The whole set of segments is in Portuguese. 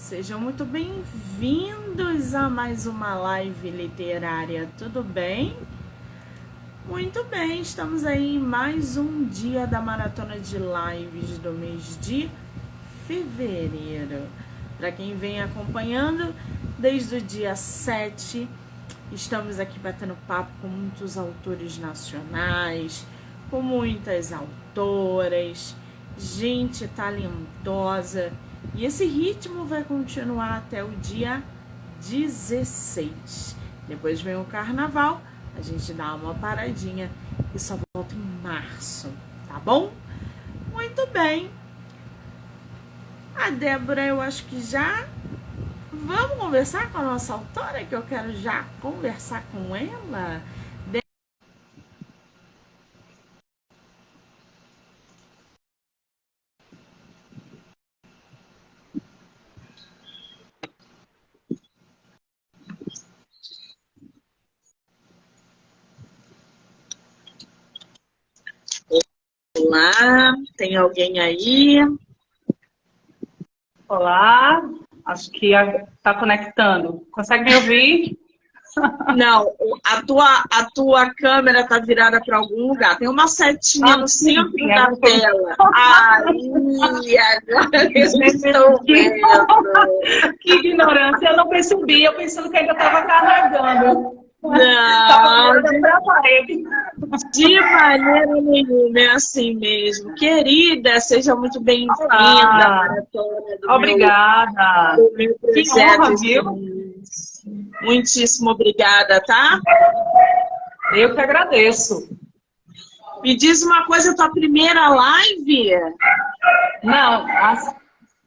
Sejam muito bem-vindos a mais uma live literária, tudo bem? Muito bem, estamos aí em mais um dia da maratona de lives do mês de fevereiro. Para quem vem acompanhando, desde o dia 7, estamos aqui batendo papo com muitos autores nacionais, com muitas autoras, gente talentosa. E esse ritmo vai continuar até o dia 16. Depois vem o carnaval, a gente dá uma paradinha e só volta em março, tá bom? Muito bem. A Débora, eu acho que já... Vamos conversar com a nossa autora, que eu quero já conversar com ela. Olá, tem alguém aí? Olá, acho que está conectando. Consegue me ouvir? Não, a tua câmera está virada para algum lugar. Tem uma setinha no centro da tela. Aí, agora eu estou vendo. Que ignorância, eu não percebi. Eu pensando que ainda estava carregando. Não, de maneira nenhuma, é assim mesmo. Querida, seja muito bem-vinda. Obrigada. Do meu projeto. Que honra, viu? Muitíssimo obrigada, tá? Eu que agradeço. Me diz uma coisa, tua primeira live? Não,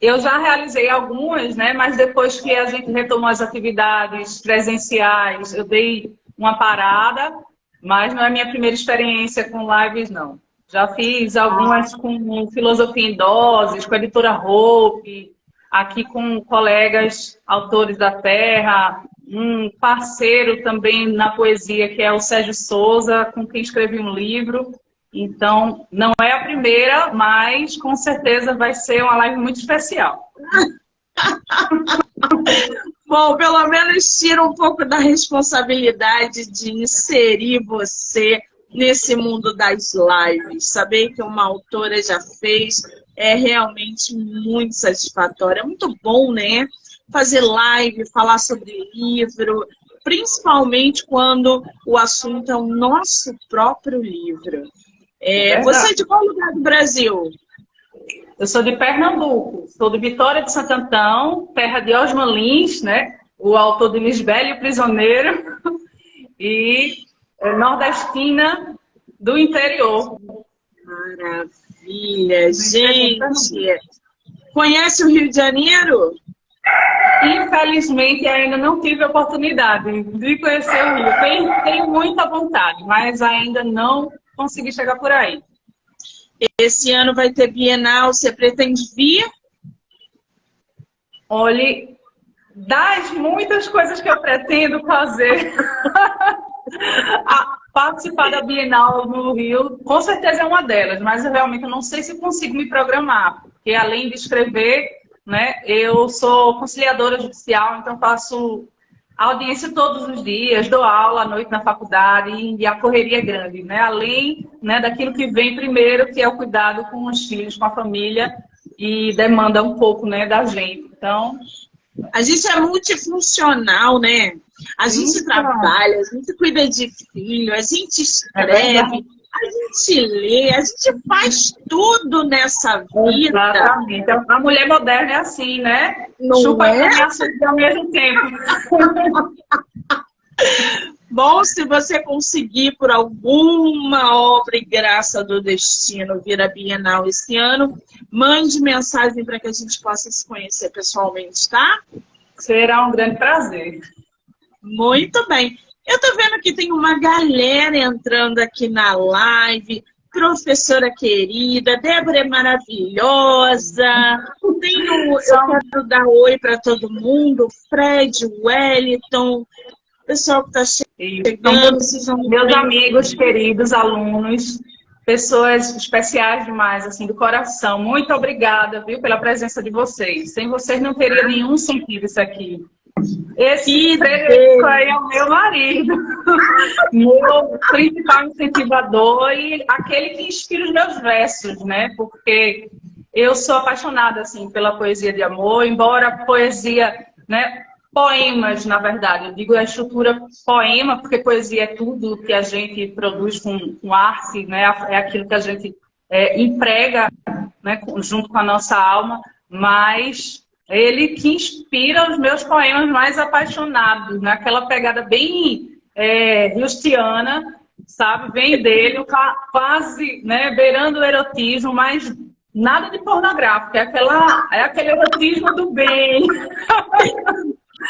eu já realizei algumas, né? Mas depois que a gente retomou as atividades presenciais, eu dei uma parada, mas não é a minha primeira experiência com lives, não. Já fiz algumas com Filosofia em Doses, com a editora Hope, aqui com colegas autores da Terra, um parceiro também na poesia, que é o Sérgio Souza, com quem escrevi um livro. Então, não é a primeira, mas com certeza vai ser uma live muito especial. Bom, pelo menos tira um pouco da responsabilidade de inserir você nesse mundo das lives. Saber que uma autora já fez é realmente muito satisfatório. É muito bom, né? Fazer live, falar sobre livro, principalmente quando o assunto é o nosso próprio livro. Você é de qual lugar do Brasil? Eu sou de Pernambuco, sou de Vitória de Santo Antão, terra de Osmo Lins, né? O autor de Lisbela e o Prisioneiro, e nordestina do interior. Maravilha, gente! Conhece o Rio de Janeiro? Infelizmente, ainda não tive a oportunidade de conhecer o Rio. Tenho muita vontade, mas ainda não consegui chegar por aí. Esse ano vai ter Bienal, você pretende vir? Olhe, das muitas coisas que eu pretendo fazer, participar da Bienal no Rio, com certeza é uma delas, mas eu realmente não sei se consigo me programar, porque além de escrever, né, eu sou conciliadora judicial, então faço audiência todos os dias, dou aula à noite na faculdade e a correria é grande, né? Além, né, daquilo que vem primeiro, que é o cuidado com os filhos, com a família, e demanda um pouco, né, da gente. Então, a gente é multifuncional, né? A gente trabalha, a gente cuida de filho, a gente escreve, a gente lê, a gente faz tudo nessa vida. Exatamente. A mulher moderna é assim, né? Não chupa é? E açúcar ao mesmo tempo. Bom, se você conseguir, por alguma obra e graça do destino, vir à Bienal esse ano, mande mensagem para que a gente possa se conhecer pessoalmente, tá? Será um grande prazer. Muito bem. Eu tô vendo que tem uma galera entrando aqui na live. Professora querida, Débora é maravilhosa. Eu quero dar oi para todo mundo. Fred, Wellington, pessoal que está chegando. Meus amigos, queridos alunos, pessoas especiais demais, assim, do coração. Muito obrigada, viu, pela presença de vocês. Sem vocês não teria nenhum sentido isso aqui. Esse Frederico aí é o meu marido, meu principal incentivador e aquele que inspira os meus versos, né? Porque eu sou apaixonada, assim, pela poesia de amor, embora a poesia, né? Poemas, na verdade. Eu digo a estrutura poema, porque poesia é tudo que a gente produz com arte, né? É aquilo que a gente emprega, né? Junto com a nossa alma, mas ele que inspira os meus poemas mais apaixonados, naquela pegada bem rustiana, sabe? Vem dele, quase, né? Beirando o erotismo, mas nada de pornográfico, é aquele erotismo do bem.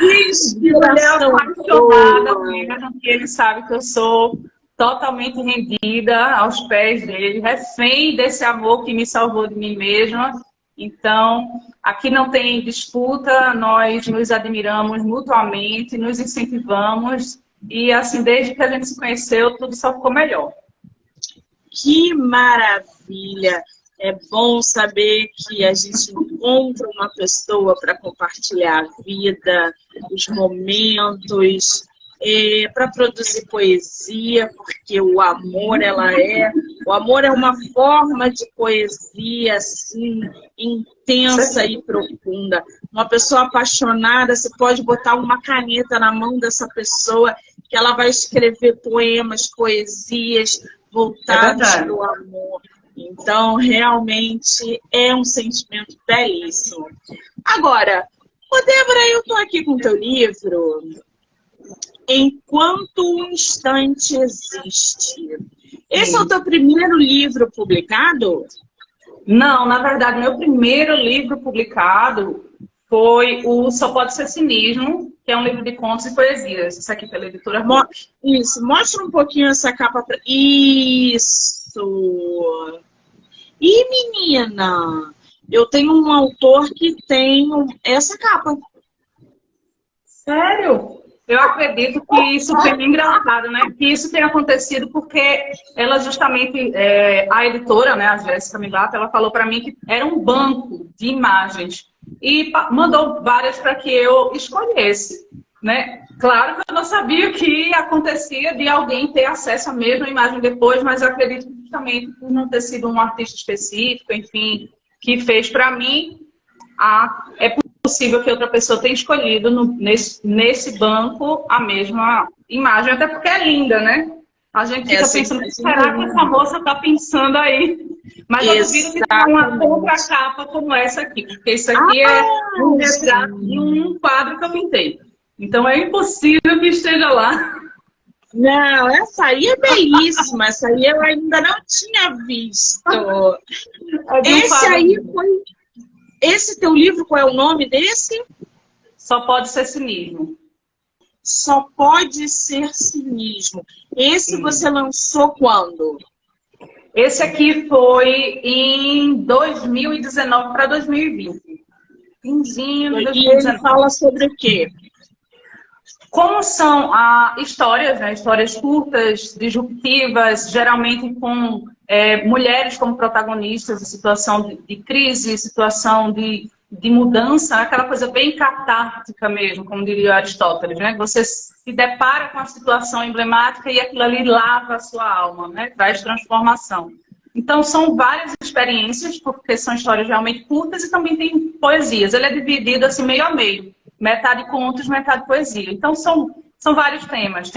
Inspiração apaixonada mesmo, que ele sabe que eu sou totalmente rendida aos pés dele, refém desse amor que me salvou de mim mesma. Então, aqui não tem disputa, nós nos admiramos mutuamente, nos incentivamos e, assim, desde que a gente se conheceu, tudo só ficou melhor. Que maravilha! É bom saber que a gente encontra uma pessoa para compartilhar a vida, os momentos, para produzir poesia, porque o amor é uma forma de poesia assim intensa e profunda. Uma pessoa apaixonada, você pode botar uma caneta na mão dessa pessoa que ela vai escrever poemas, poesias voltados para o amor. Então, realmente, é um sentimento belíssimo. Agora, Débora, eu estou aqui com o teu livro, Enquanto o Instante Existe. Esse é o teu primeiro livro publicado? Não, na verdade, meu primeiro livro publicado foi o Só Pode Ser Cinismo, que é um livro de contos e poesias. Isso aqui pela editora Rock. Isso, mostra um pouquinho essa capa. Isso! E, menina, eu tenho um autor que tem essa capa. Sério? Eu acredito que isso foi bem engraçado, né? Que isso tenha acontecido porque ela justamente, a editora, né, a Jéssica Milato, ela falou para mim que era um banco de imagens e mandou várias para que eu escolhesse, né? Claro que eu não sabia o que acontecia de alguém ter acesso à mesma imagem depois, mas eu acredito que justamente por não ter sido um artista específico, enfim, que fez para mim, é possível que outra pessoa tenha escolhido nesse banco a mesma imagem, até porque é linda, né? A gente fica pensando, será que essa moça está pensando aí? Mas eu duvido que tenha uma contracapa como essa aqui, porque isso aqui é um retrato de um quadro que eu pintei. Então é impossível que esteja lá. Não, essa aí é belíssima, essa aí eu ainda não tinha visto. Esse aí foi... Esse teu livro, qual é o nome desse? Só Pode Ser Cinismo. Só Pode Ser Cinismo. Esse você lançou quando? Esse aqui foi em 2019 para 2020. Finzinho de 2019. E ele fala sobre o quê? Como são histórias, né? Histórias curtas, disruptivas, geralmente com mulheres como protagonistas em situação de crise, situação de mudança, aquela coisa bem catártica mesmo, como diria Aristóteles, né? Você se depara com a situação emblemática e aquilo ali lava a sua alma, né? Traz transformação. Então, são várias experiências, porque são histórias realmente curtas e também tem poesias. Ele é dividido assim meio a meio. Metade contos, metade poesia. Então, são vários temas.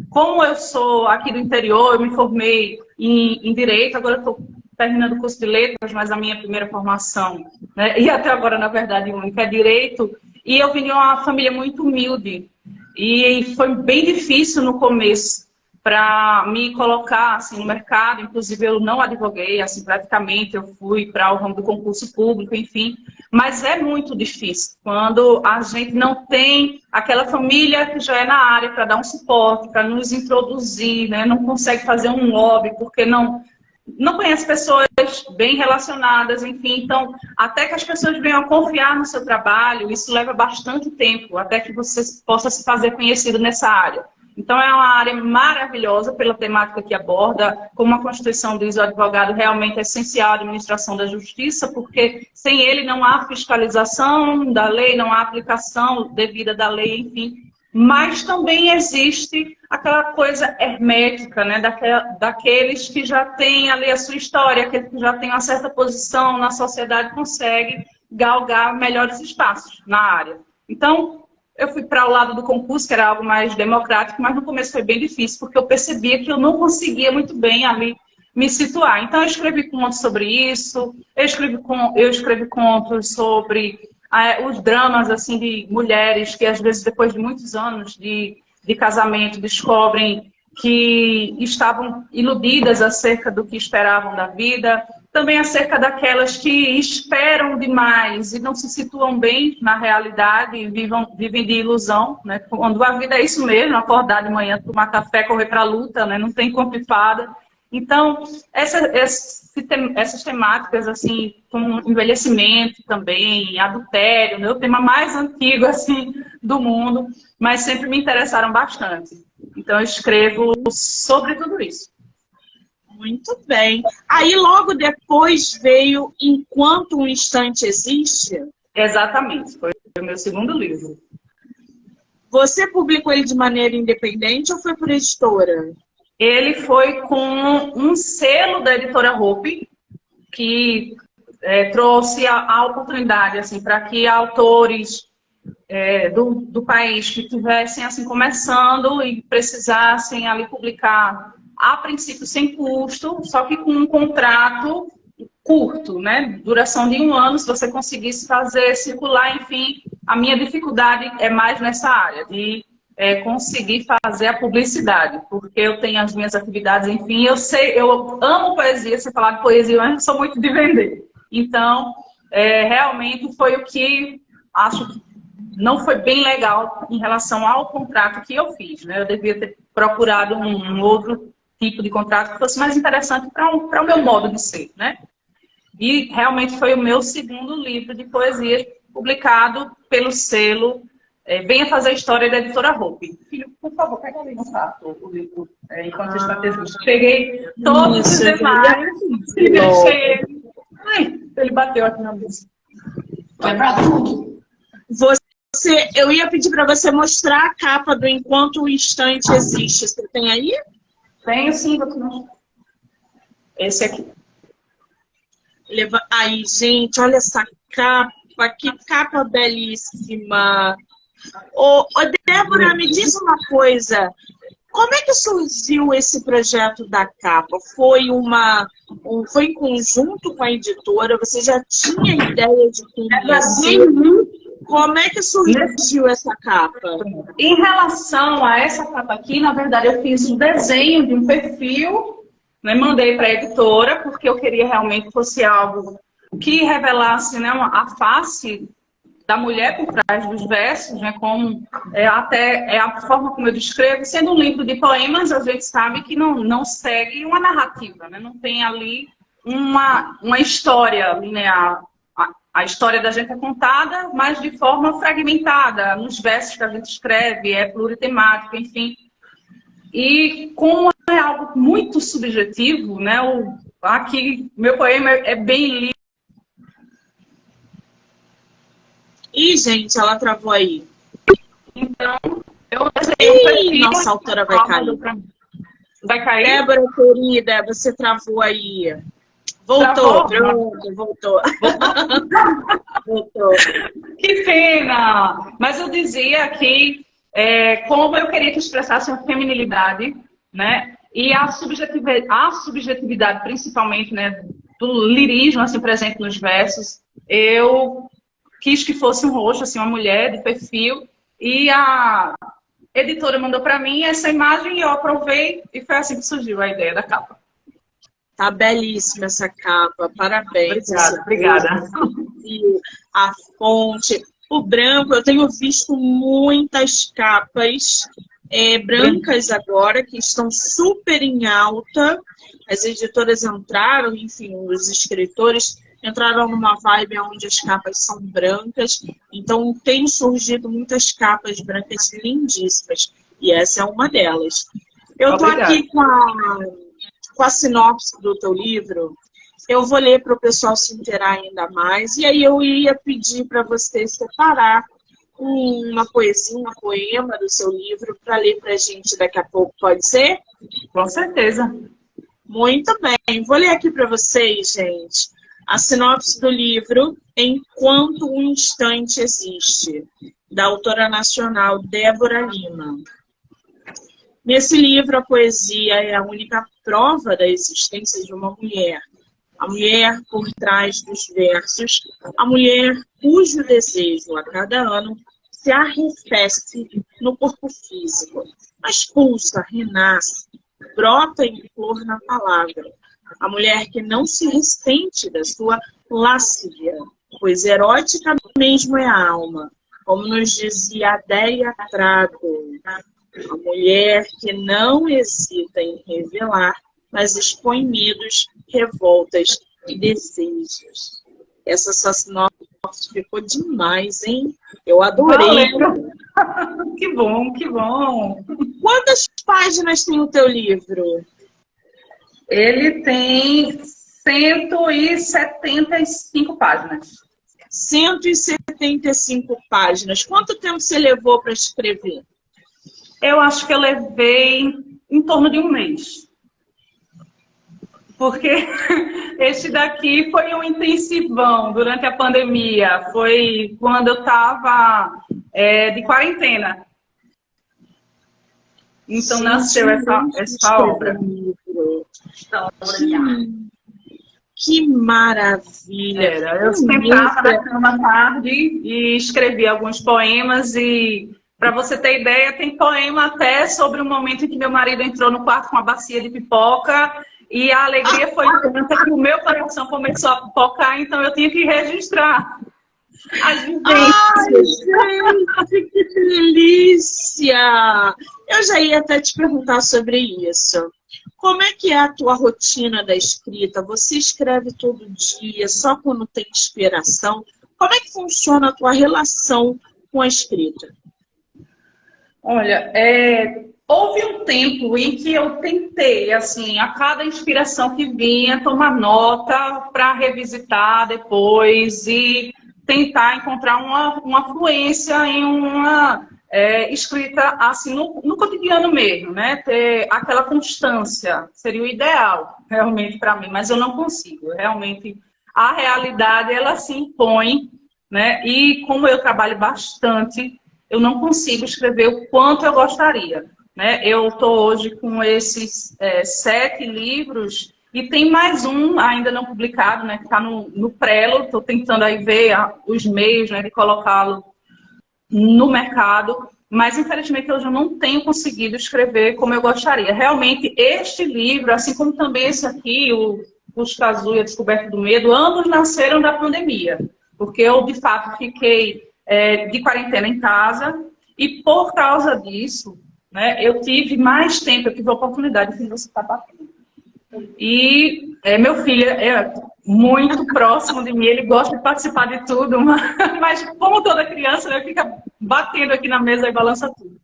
Como eu sou aqui do interior, eu me formei em Direito, agora eu estou terminando o curso de Letras, mas a minha primeira formação, né, e até agora, na verdade, única, é Direito. E eu vim de uma família muito humilde. E foi bem difícil no começo para me colocar assim, no mercado. Inclusive, eu não advoguei, assim, praticamente. Eu fui para o ramo do concurso público, enfim. Mas é muito difícil quando a gente não tem aquela família que já é na área para dar um suporte, para nos introduzir, né? Não consegue fazer um lobby porque não conhece pessoas bem relacionadas, enfim. Então, até que as pessoas venham a confiar no seu trabalho, isso leva bastante tempo, até que você possa se fazer conhecido nessa área. Então, é uma área maravilhosa pela temática que aborda. Como a Constituição diz, o advogado realmente é essencial à administração da justiça, porque sem ele não há fiscalização da lei, não há aplicação devida da lei, enfim. Mas também existe aquela coisa hermética, né? Daqueles que já têm ali a sua história, aqueles que já têm uma certa posição na sociedade, conseguem galgar melhores espaços na área. Então, eu fui para o lado do concurso, que era algo mais democrático, mas no começo foi bem difícil, porque eu percebia que eu não conseguia muito bem ali me situar. Então, eu escrevi contos sobre isso, eu escrevi contos sobre os dramas assim, de mulheres que, às vezes, depois de muitos anos de casamento, descobrem que estavam iludidas acerca do que esperavam da vida. Também acerca daquelas que esperam demais e não se situam bem na realidade e vivem de ilusão, né? Quando a vida é isso mesmo, acordar de manhã, tomar café, correr para a luta, né? Não tem conto de fada. Então, essas temáticas, assim, como envelhecimento também, adultério, né? O tema mais antigo, assim, do mundo, mas sempre me interessaram bastante. Então, eu escrevo sobre tudo isso. Muito bem. Aí, logo depois, veio Enquanto um Instante Existe? Exatamente. Foi o meu segundo livro. Você publicou ele de maneira independente ou foi por editora? Ele foi com um selo da editora Hope, que trouxe a oportunidade assim, para que autores do país que estivessem assim, começando e precisassem ali publicar, a princípio sem custo, só que com um contrato curto, né? Duração de 1 ano, se você conseguisse fazer circular, enfim. A minha dificuldade é mais nessa área, de conseguir fazer a publicidade, porque eu tenho as minhas atividades, enfim, eu amo poesia, se falar de poesia, mas não sou muito de vender. Então, realmente foi o que acho que não foi bem legal em relação ao contrato que eu fiz, né? Eu devia ter procurado um outro tipo de contrato que fosse mais interessante para o meu modo de ser, né? E realmente foi o meu segundo livro de poesia publicado pelo selo Venha Fazer a História da editora Hope. Filho, por favor, pega ali no quarto o livro enquanto estrategista. Peguei todos os demais e deixei ele. Ai, ele bateu aqui na mesa. Vai pra tudo. Eu ia pedir para você mostrar a capa do Enquanto o Instante Existe. Você tem aí? Tenho sim, doutor. Esse aqui. Aí, gente, olha essa capa. Que capa belíssima. Ô, Débora, me diz uma coisa. Como é que surgiu esse projeto da capa? Foi em conjunto com a editora? Você já tinha ideia de como ia ser? Como é que surgiu essa capa? Em relação a essa capa aqui, na verdade, eu fiz um desenho de um perfil, né, mandei para a editora, porque eu queria realmente que fosse algo que revelasse, né, a face da mulher por trás dos versos, né, como até a forma como eu descrevo. Sendo um livro de poemas, a gente sabe que não segue uma narrativa, né, não tem ali uma história linear. A história da gente é contada, mas de forma fragmentada, nos versos que a gente escreve, é pluritemático, enfim. E como é algo muito subjetivo, né? Aqui, meu poema é bem livre. Ih, gente, ela travou aí. Então, eu desenhei nossa, a autora vai cair. Vai cair? Débora, querida, você travou aí. Voltou, pronto, voltou. Voltou. Que pena! Mas eu dizia que, como eu queria que expressasse a feminilidade, né? E a subjetividade, principalmente, né, do lirismo assim, presente nos versos, eu quis que fosse um rosto, assim, uma mulher de perfil, e a editora mandou para mim essa imagem e eu aprovei, e foi assim que surgiu a ideia da capa. Tá belíssima essa capa, parabéns. Obrigada. A fonte, o branco, eu tenho visto muitas capas brancas agora, que estão super em alta. As editoras entraram, enfim, os escritores entraram numa vibe onde as capas são brancas. Então, tem surgido muitas capas brancas lindíssimas. E essa é uma delas. Eu estou aqui com a sinopse do teu livro. Eu vou ler para o pessoal se inteirar ainda mais. E aí eu ia pedir para você separar uma poesia, um poema do seu livro para ler para a gente daqui a pouco, pode ser? Com certeza. Muito bem. Vou ler aqui para vocês, gente, a sinopse do livro Enquanto um Instante Existe, da autora nacional Débora Lima. Nesse livro, a poesia é a única prova da existência de uma mulher. A mulher por trás dos versos, a mulher cujo desejo a cada ano se arrefece no corpo físico, mas pulsa, renasce, brota em flor na palavra. A mulher que não se ressente da sua lascívia, pois erótica mesmo é a alma, como nos dizia Adélia Prado. A mulher que não hesita em revelar, mas expõe medos, revoltas e desejos. Essa sua sinopse ficou demais, hein? Eu adorei. Valeu. Que bom, que bom. Quantas páginas tem o teu livro? Ele tem 175 páginas. 175 páginas. Quanto tempo você levou para escrever? Eu acho que eu levei em torno de um mês. Porque este daqui foi um intensivão durante a pandemia. Foi quando eu estava de quarentena. Então nasceu essa obra. Que maravilha! Eu sentava na cama à tarde e escrevia alguns poemas e, para você ter ideia, tem poema até sobre o momento em que meu marido entrou no quarto com uma bacia de pipoca e a alegria foi tanta que o meu coração começou a pipocar, então eu tinha que registrar as vivências. Ai, gente, que delícia! Eu já ia até te perguntar sobre isso. Como é que é a tua rotina da escrita? Você escreve todo dia, só quando tem inspiração? Como é que funciona a tua relação com a escrita? Olha, houve um tempo em que eu tentei, assim, a cada inspiração que vinha, tomar nota para revisitar depois e tentar encontrar uma fluência em uma escrita assim no cotidiano mesmo, né? Ter aquela constância seria o ideal realmente para mim, mas eu não consigo. Realmente a realidade ela se impõe, né? E como eu trabalho bastante, eu não consigo escrever o quanto eu gostaria, né? Eu estou hoje com esses 7 livros e tem mais um ainda não publicado, né? Que está no prelo. Estou tentando aí ver os meios, né, de colocá-lo no mercado, mas infelizmente hoje eu não tenho conseguido escrever como eu gostaria. Realmente este livro, assim como também esse aqui, o Cazu e a Descoberta do Medo, ambos nasceram da pandemia, porque eu de fato fiquei de quarentena em casa e por causa disso, né, eu tive mais tempo, eu tive a oportunidade de você estar batendo. E meu filho é muito próximo de mim, ele gosta de participar de tudo, mas como toda criança, né, fica batendo aqui na mesa e balança tudo.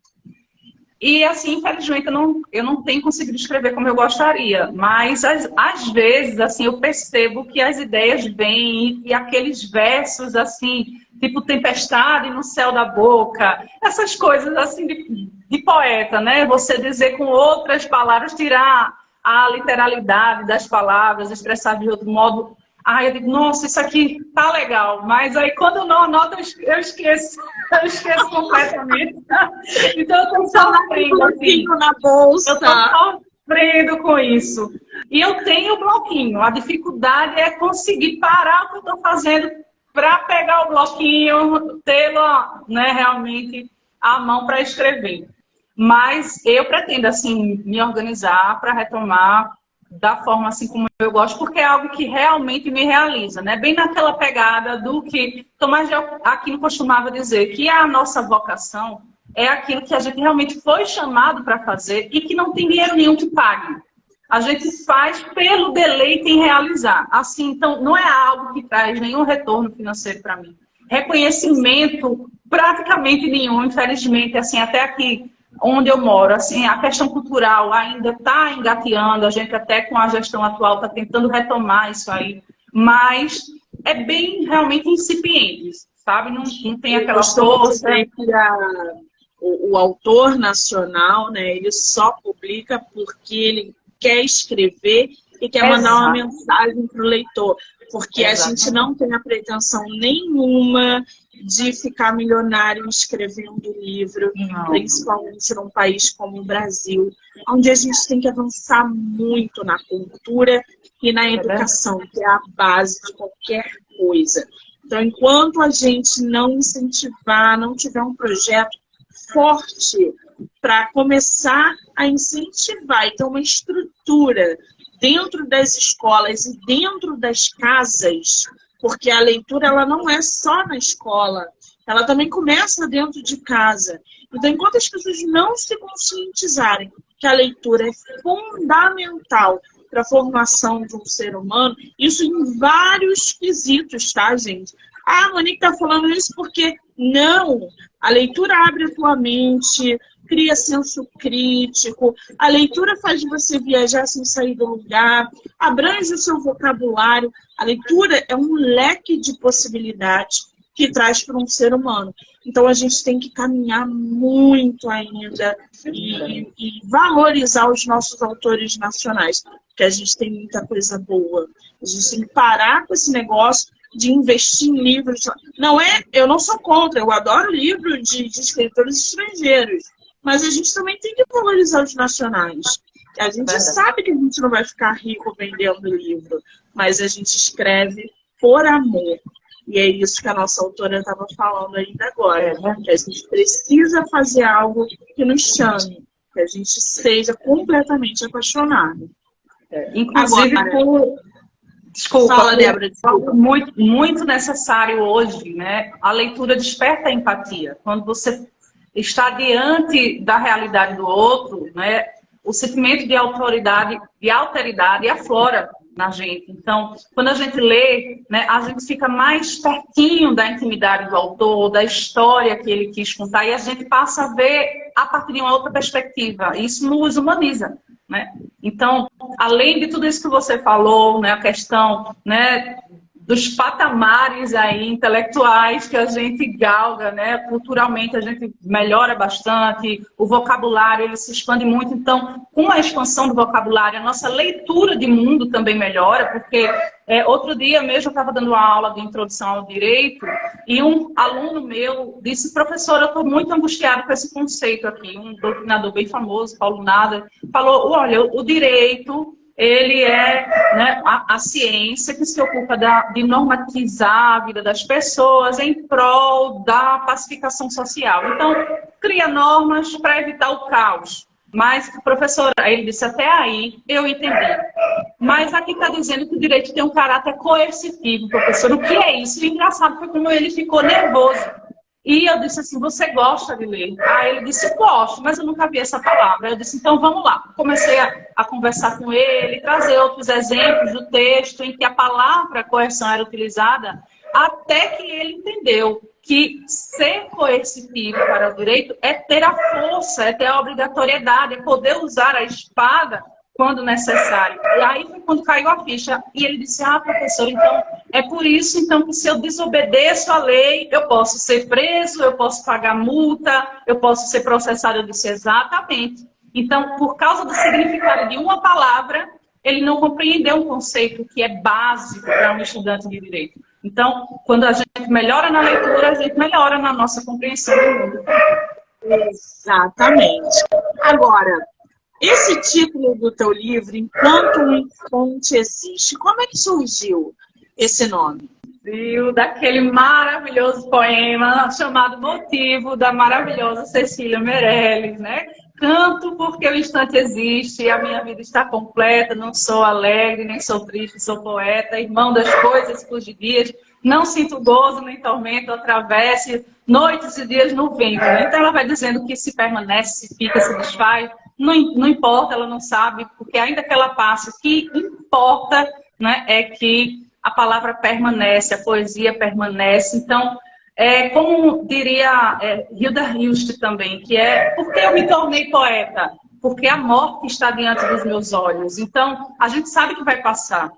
E assim, infelizmente, eu não tenho conseguido escrever como eu gostaria, mas às vezes, assim, eu percebo que as ideias vêm e aqueles versos, assim, tipo tempestade no céu da boca, essas coisas assim de poeta, né? Você dizer com outras palavras, tirar a literalidade das palavras, expressar de outro modo. Aí eu digo, nossa, isso aqui tá legal. Mas aí quando eu não anoto, eu esqueço. Eu esqueço completamente. Então eu tô sofrendo assim. Na bolsa. Eu tô sofrendo com isso. E eu tenho o bloquinho. A dificuldade é conseguir parar o que eu tô fazendo para pegar o bloquinho, tê-lo, né, realmente à mão para escrever. Mas eu pretendo, assim, me organizar para retomar da forma assim como eu gosto, porque é algo que realmente me realiza, né? Bem naquela pegada do que Tomás de Aquino costumava dizer, que a nossa vocação é aquilo que a gente realmente foi chamado para fazer e que não tem dinheiro nenhum que pague. A gente faz pelo deleite em realizar. Assim, então, não é algo que traz nenhum retorno financeiro para mim. Reconhecimento, praticamente nenhum, infelizmente, assim, até aqui onde eu moro, assim, a questão cultural ainda está engateando, a gente até com a gestão atual está tentando retomar isso aí, mas é bem realmente incipiente, sabe? Não tem aquela força. O autor nacional, né, ele só publica porque ele quer escrever e quer mandar uma mensagem para o leitor. Porque a gente não tem a pretensão nenhuma de ficar milionário escrevendo livro, principalmente num país como o Brasil, onde a gente tem que avançar muito na cultura e na educação, que é a base de qualquer coisa. Então, enquanto a gente não incentivar, não tiver um projeto forte para começar a incentivar e ter uma estrutura dentro das escolas e dentro das casas, porque a leitura ela não é só na escola, ela também começa dentro de casa. Então, enquanto as pessoas não se conscientizarem que a leitura é fundamental para a formação de um ser humano, isso em vários quesitos, tá, gente? Ah, a Monique está falando isso porque não. A leitura abre a tua mente, cria senso crítico, a leitura faz você viajar sem sair do lugar, abrange o seu vocabulário. A leitura é um leque de possibilidades que traz para um ser humano. Então, a gente tem que caminhar muito ainda e valorizar os nossos autores nacionais, porque a gente tem muita coisa boa. A gente tem que parar com esse negócio de investir em livros. Eu não sou contra, eu adoro livro de escritores estrangeiros, mas a gente também tem que valorizar os nacionais. A gente sabe que a gente não vai ficar rico vendendo livro, mas a gente escreve por amor. E é isso que a nossa autora estava falando ainda agora, que a gente precisa fazer algo que nos chame, que a gente seja completamente apaixonado. Inclusive, desculpa, fala, Débora, desculpa. Muito necessário hoje, né? A leitura desperta a empatia. Quando você está diante da realidade do outro, né? O sentimento de autoridade, de alteridade aflora na gente. Então, quando a gente lê, né, a gente fica mais pertinho da intimidade do autor, da história que ele quis contar, e a gente passa a ver a partir de uma outra perspectiva. Isso nos humaniza, né? Então, além de tudo isso que você falou, né, a questão, né, dos patamares aí intelectuais que a gente galga, né? Culturalmente a gente melhora bastante, o vocabulário ele se expande muito. Então, com a expansão do vocabulário, a nossa leitura de mundo também melhora, porque outro dia mesmo eu estava dando uma aula de introdução ao direito e um aluno meu disse: professor, eu estou muito angustiado com esse conceito aqui. Um doutrinador bem famoso, Paulo Nader, falou: olha, o direito ele é, né, a ciência que se ocupa de normatizar a vida das pessoas em prol da pacificação social. Então, cria normas para evitar o caos. Mas, professor, ele disse: até aí eu entendi. Mas aqui está dizendo que o direito tem um caráter coercitivo, professor. O que é isso? E o engraçado foi como ele ficou nervoso. E eu disse assim: você gosta de ler? Aí ele disse: gosto, mas eu nunca vi essa palavra. Eu disse: então vamos lá. Comecei a conversar com ele, trazer outros exemplos do texto em que a palavra coerção era utilizada, até que ele entendeu que ser coercitivo para o direito é ter a força, é ter a obrigatoriedade, é poder usar a espada quando necessário. E aí foi quando caiu a ficha. E ele disse: ah, professor, então é por isso então que se eu desobedeço a lei, eu posso ser preso, eu posso pagar multa, eu posso ser processado. Eu disse: exatamente. Então, por causa do significado de uma palavra, ele não compreendeu um conceito que é básico para um estudante de direito. Então, quando a gente melhora na leitura, a gente melhora na nossa compreensão do mundo. Exatamente. Agora, esse título do teu livro, Enquanto uma Fonte Existe, como é que surgiu esse nome? Surgiu daquele maravilhoso poema chamado Motivo, da maravilhosa Cecília Meirelles, né? Canto porque o instante existe, a minha vida está completa, não sou alegre, nem sou triste, sou poeta, irmão das coisas fugidias, não sinto gozo nem tormento, atravesse noites e dias no vento. Né? Então ela vai dizendo que se permanece, se fica, se desfaz, não importa, ela não sabe, porque ainda que ela passe, o que importa, né, é que a palavra permanece, a poesia permanece. Então, como diria Hilda Hilst também, que é porque eu me tornei poeta? Porque a morte está diante dos meus olhos. Então, a gente sabe que vai passar,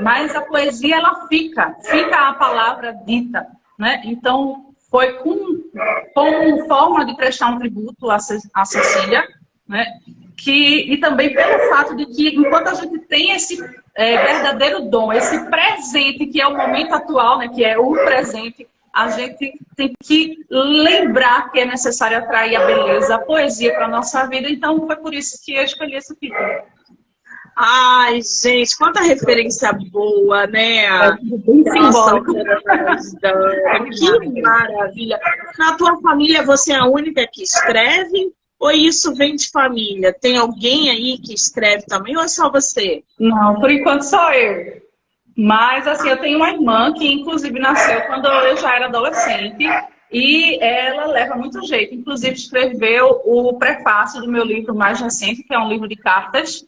mas a poesia, ela fica a palavra dita, né? Então, foi como forma de prestar um tributo à Cecília, né? E também pelo fato de que, enquanto a gente tem esse verdadeiro dom, esse presente que é o momento atual, né? Que é o presente, a gente tem que lembrar que é necessário atrair a beleza, a poesia para a nossa vida. Então, foi por isso que eu escolhi esse título. Ai, gente, quanta referência boa, né? Bem simbólico. Que maravilha. Na tua família, você é a única que escreve? Ou isso vem de família? Tem alguém aí que escreve também ou é só você? Não, por enquanto só eu. Mas, assim, eu tenho uma irmã que, inclusive, nasceu quando eu já era adolescente. E ela leva muito jeito. Inclusive, escreveu o prefácio do meu livro mais recente, que é um livro de cartas.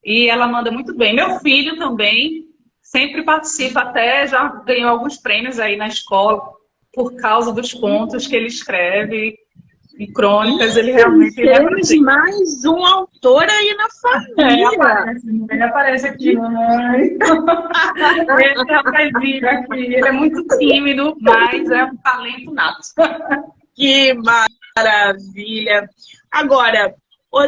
E ela manda muito bem. Meu filho também sempre participa, até já ganhou alguns prêmios aí na escola por causa dos contos que ele escreve e crônicas. Ele realmente temos mais um autor aí na família. Ele aparece aqui, mamãe. Esse rapazinho aqui. Ele é muito tímido, mas é um talento nato. Que maravilha. Agora,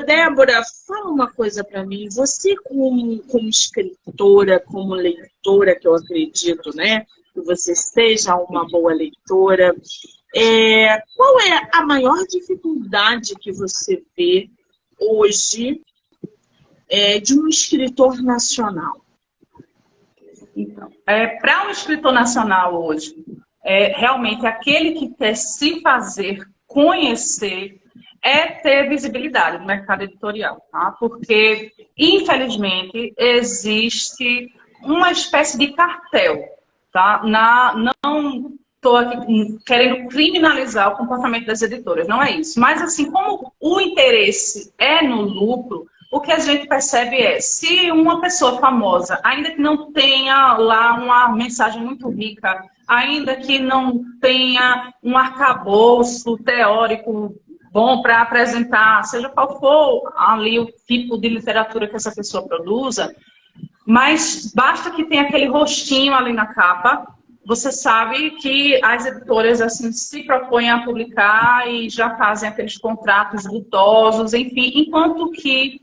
Débora, fala uma coisa para mim. Você, como escritora, como leitora, que eu acredito, né? Que você seja uma boa leitora. Qual é a maior dificuldade que você vê hoje de um escritor nacional? Então, para um escritor nacional hoje, realmente aquele que quer se fazer conhecer ter visibilidade no mercado editorial, tá? Porque, infelizmente, existe uma espécie de cartel, tá? Não estou aqui querendo criminalizar o comportamento das editoras, não é isso. Mas, assim, como o interesse é no lucro, o que a gente percebe se uma pessoa famosa, ainda que não tenha lá uma mensagem muito rica, ainda que não tenha um arcabouço teórico bom para apresentar, seja qual for ali o tipo de literatura que essa pessoa produza, mas basta que tenha aquele rostinho ali na capa, você sabe que as editoras assim se propõem a publicar e já fazem aqueles contratos lutosos, enfim, enquanto que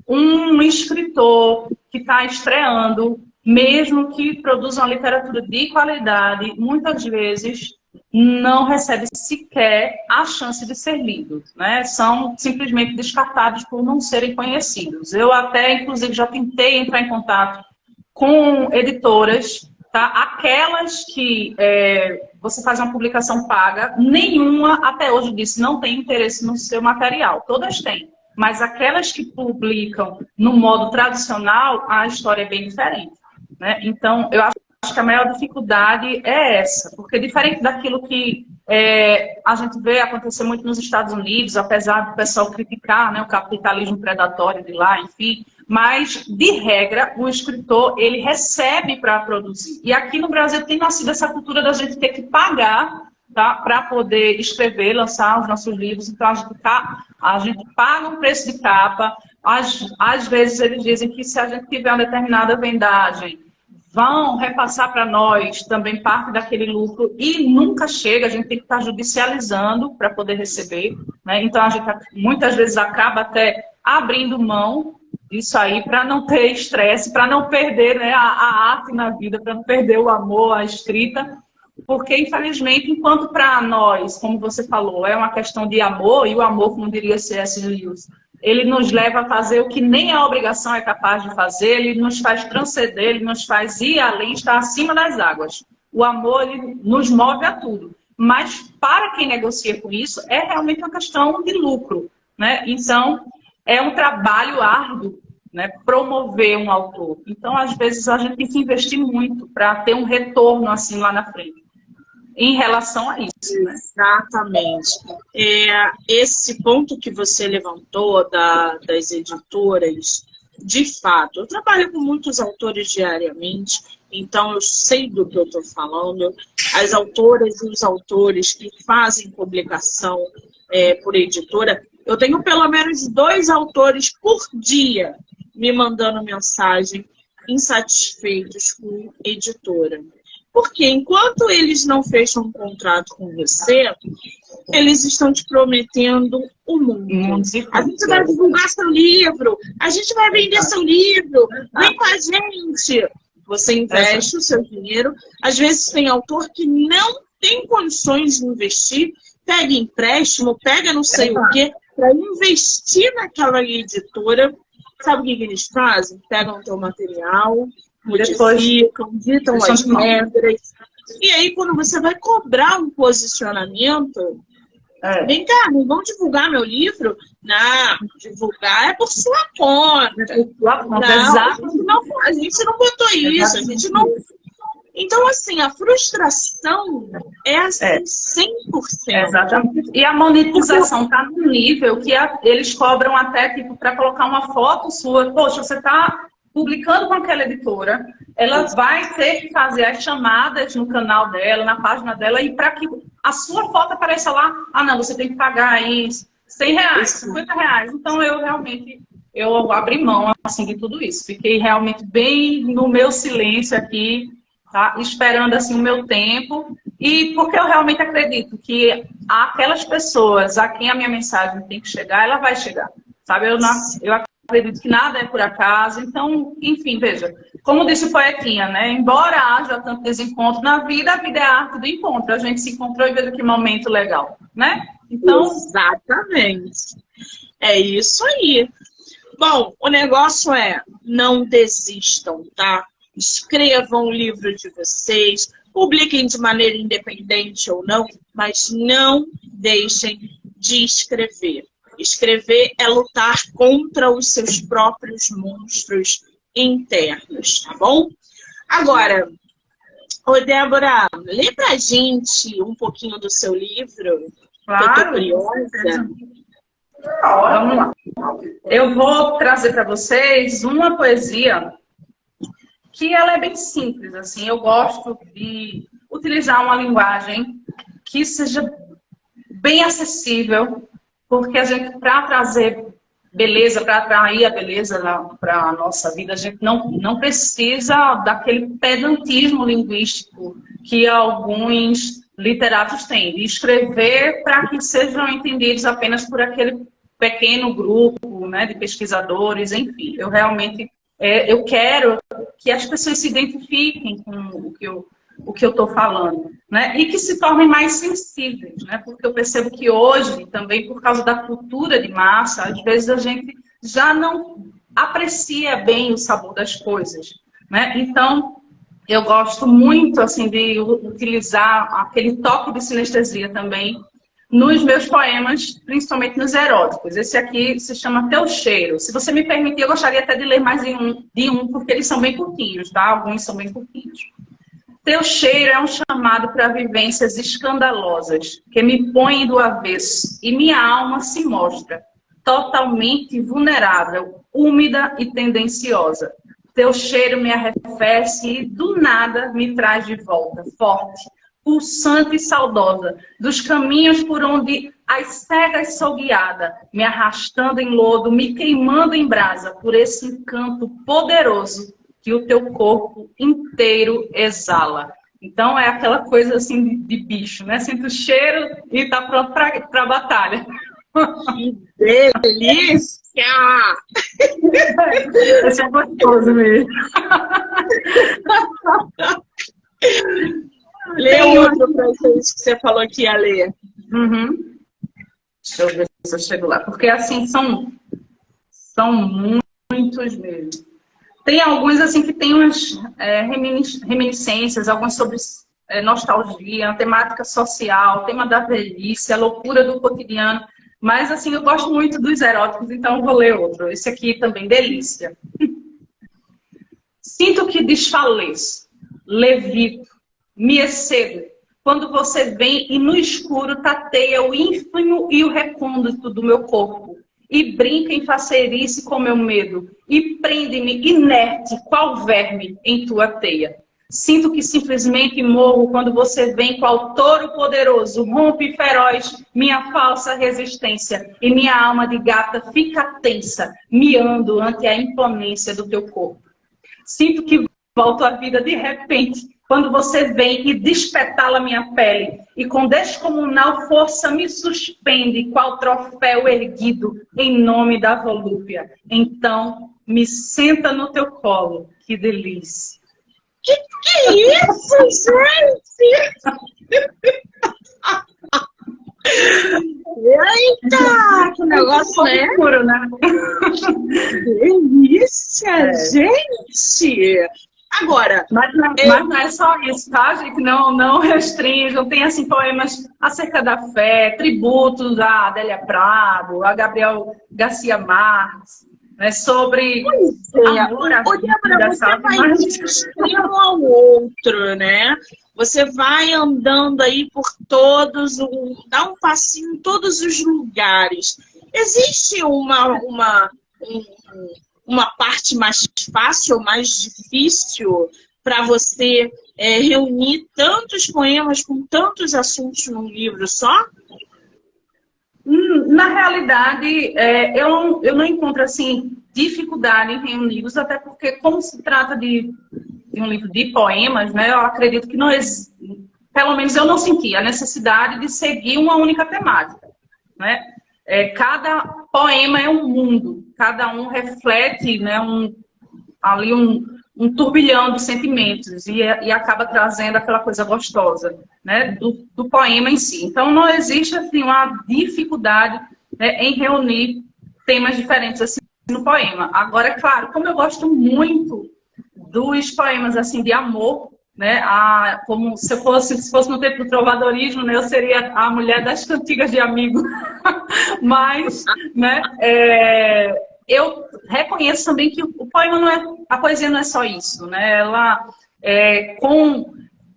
um escritor que está estreando, mesmo que produza uma literatura de qualidade, muitas vezes não recebe sequer a chance de ser lido, né? São simplesmente descartados por não serem conhecidos. Eu até, inclusive, já tentei entrar em contato com editoras, tá? Aquelas que você faz uma publicação paga, nenhuma até hoje disse não tem interesse no seu material. Todas têm. Mas aquelas que publicam no modo tradicional, a história é bem diferente, né? Então, eu acho que a maior dificuldade é essa, porque diferente daquilo que a gente vê acontecer muito nos Estados Unidos, apesar do pessoal criticar, né, o capitalismo predatório de lá, enfim, mas, de regra, o escritor, ele recebe para produzir. E aqui no Brasil tem nascido essa cultura da gente ter que pagar, tá, para poder escrever, lançar os nossos livros. Então, a gente paga um preço de capa. Às vezes, eles dizem que se a gente tiver uma determinada vendagem, vão repassar para nós também parte daquele lucro e nunca chega, a gente tem que estar judicializando para poder receber, né? Então, a gente muitas vezes acaba até abrindo mão disso aí para não ter estresse, para não perder, né, a arte na vida, para não perder o amor, a escrita, porque, infelizmente, enquanto para nós, como você falou, é uma questão de amor, e o amor, como diria C.S. Lewis, ele nos leva a fazer o que nem a obrigação é capaz de fazer, ele nos faz transcender, ele nos faz ir além, estar acima das águas. O amor, ele nos move a tudo. Mas, para quem negocia com isso, é realmente uma questão de lucro, né? Então, é um trabalho árduo, né, promover um autor. Então, às vezes, a gente tem que investir muito para ter um retorno assim lá na frente, em relação a isso. Né? Exatamente. Esse ponto que você levantou das editoras, de fato, eu trabalho com muitos autores diariamente então eu sei do que eu estou falando. As autoras e os autores que fazem publicação por editora, eu tenho pelo menos 2 autores por dia me mandando mensagem insatisfeitos com editora. Porque enquanto eles não fecham um contrato com você, eles estão te prometendo o mundo. A gente vai divulgar seu livro, a gente vai vender seu livro, vem com a gente. Você investe o seu dinheiro. Às vezes tem autor que não tem condições de investir, pega empréstimo, pega não sei o quê, para investir naquela editora. Sabe o que eles fazem? Pegam o teu material, modificam, ditam as regras. E aí, quando você vai cobrar um posicionamento, vem cá, não vão divulgar meu livro? Não, divulgar é por sua conta. Não, a gente não botou isso, a gente não... Então, assim, a frustração é assim, 100%. Exatamente. E a monetização está no nível que eles cobram até, tipo, para colocar uma foto sua. Poxa, você está publicando com aquela editora, ela vai ter que fazer as chamadas no canal dela, na página dela, e para que a sua foto apareça lá, não, você tem que pagar aí R$100, R$50. Então, eu abri mão, assim, de tudo isso. Fiquei realmente bem no meu silêncio aqui, tá? Esperando assim o meu tempo, e porque eu realmente acredito que aquelas pessoas a quem a minha mensagem tem que chegar, ela vai chegar, sabe? Eu acredito que nada é por acaso. Então, enfim, veja, como disse o poetinha, né? Embora haja tanto desencontro na vida, a vida é a arte do encontro. A gente se encontrou e veja que momento legal, né? Então, exatamente. É isso aí. Bom, o negócio é, não desistam, tá? Escrevam o livro de vocês, publiquem de maneira independente ou não, mas não deixem de escrever. Escrever é lutar contra os seus próprios monstros internos, tá bom? Agora, ô Débora, lê pra gente um pouquinho do seu livro. Claro, eu tô curiosa. Vamos lá. Eu vou trazer para vocês uma poesia que ela é bem simples, assim. Eu gosto de utilizar uma linguagem que seja bem acessível, porque a gente, para trazer beleza, para atrair a beleza para a nossa vida, a gente não precisa daquele pedantismo linguístico que alguns literatos têm, de escrever para que sejam entendidos apenas por aquele pequeno grupo, né, de pesquisadores, enfim. Eu realmente eu quero que as pessoas se identifiquem com o que eu estou falando, né? E que se tornem mais sensíveis, né? Porque eu percebo que hoje, também por causa da cultura de massa, às vezes a gente já não aprecia bem o sabor das coisas, né? Então, eu gosto muito, assim, de utilizar aquele toque de sinestesia também nos meus poemas, principalmente nos eróticos. Esse aqui se chama Teu Cheiro. Se você me permitir, eu gostaria até de ler mais de um, porque eles são bem curtinhos, tá? Alguns são bem curtinhos. Teu cheiro é um chamado para vivências escandalosas, que me põem do avesso, e minha alma se mostra totalmente vulnerável, úmida e tendenciosa. Teu cheiro me arrefece e do nada me traz de volta, forte, pulsante e saudosa, dos caminhos por onde às cegas sou guiada, me arrastando em lodo, me queimando em brasa, por esse encanto poderoso que o teu corpo inteiro exala. Então é aquela coisa assim de bicho, né? Sente o cheiro e tá pronto para a batalha. Que delícia! Esse é gostoso mesmo. Lê outro pra gente que você falou que ia ler. Uhum. Deixa eu ver se eu chego lá. Porque assim, são muitos mesmo. Tem alguns assim que tem umas reminiscências, alguns sobre nostalgia, temática social, tema da velhice, a loucura do cotidiano. Mas assim, eu gosto muito dos eróticos, então eu vou ler outro. Esse aqui também, delícia. Sinto que desfaleço, levito, me excedo, quando você vem e no escuro tateia o ínfimo e o recôndito do meu corpo, e brinca em faceirice com meu medo, e prende-me inerte, qual verme, em tua teia. Sinto que simplesmente morro quando você vem qual touro poderoso, rompe feroz minha falsa resistência e minha alma de gata fica tensa, miando ante a imponência do teu corpo. Sinto que volto à vida de repente quando você vem e despetala minha pele e com descomunal força me suspende qual troféu erguido em nome da volúpia. Então me senta no teu colo, que delícia. Que é isso, gente? Eita, que negócio é puro, né? Delícia, gente! Agora, mas não é só isso, tá, gente? Não restringe, não tem assim poemas acerca da fé, tributos a Adélia Prado, a Gabriel Garcia Marques, né, sobre amor à vida, você vai de um extremo ao outro, né? Você vai andando aí por todos, dá um passinho em todos os lugares. Existe uma parte mais fácil, mais difícil para você reunir tantos poemas com tantos assuntos num livro só? Na realidade, eu não encontro assim dificuldade em reuni-los, até porque como se trata de um livro de poemas, né, eu acredito que pelo menos eu não senti a necessidade de seguir uma única temática, né? Cada poema é um mundo, cada um reflete, né, um turbilhão de sentimentos e acaba trazendo aquela coisa gostosa, né, do poema em si. Então, não existe assim, uma dificuldade, né, em reunir temas diferentes assim, no poema. Agora, é claro, como eu gosto muito dos poemas assim, de amor, né, como se fosse no tempo do trovadorismo, né, eu seria a mulher das cantigas de amigo. Mas, né, eu reconheço também que o poema a poesia não é só isso, né? Ela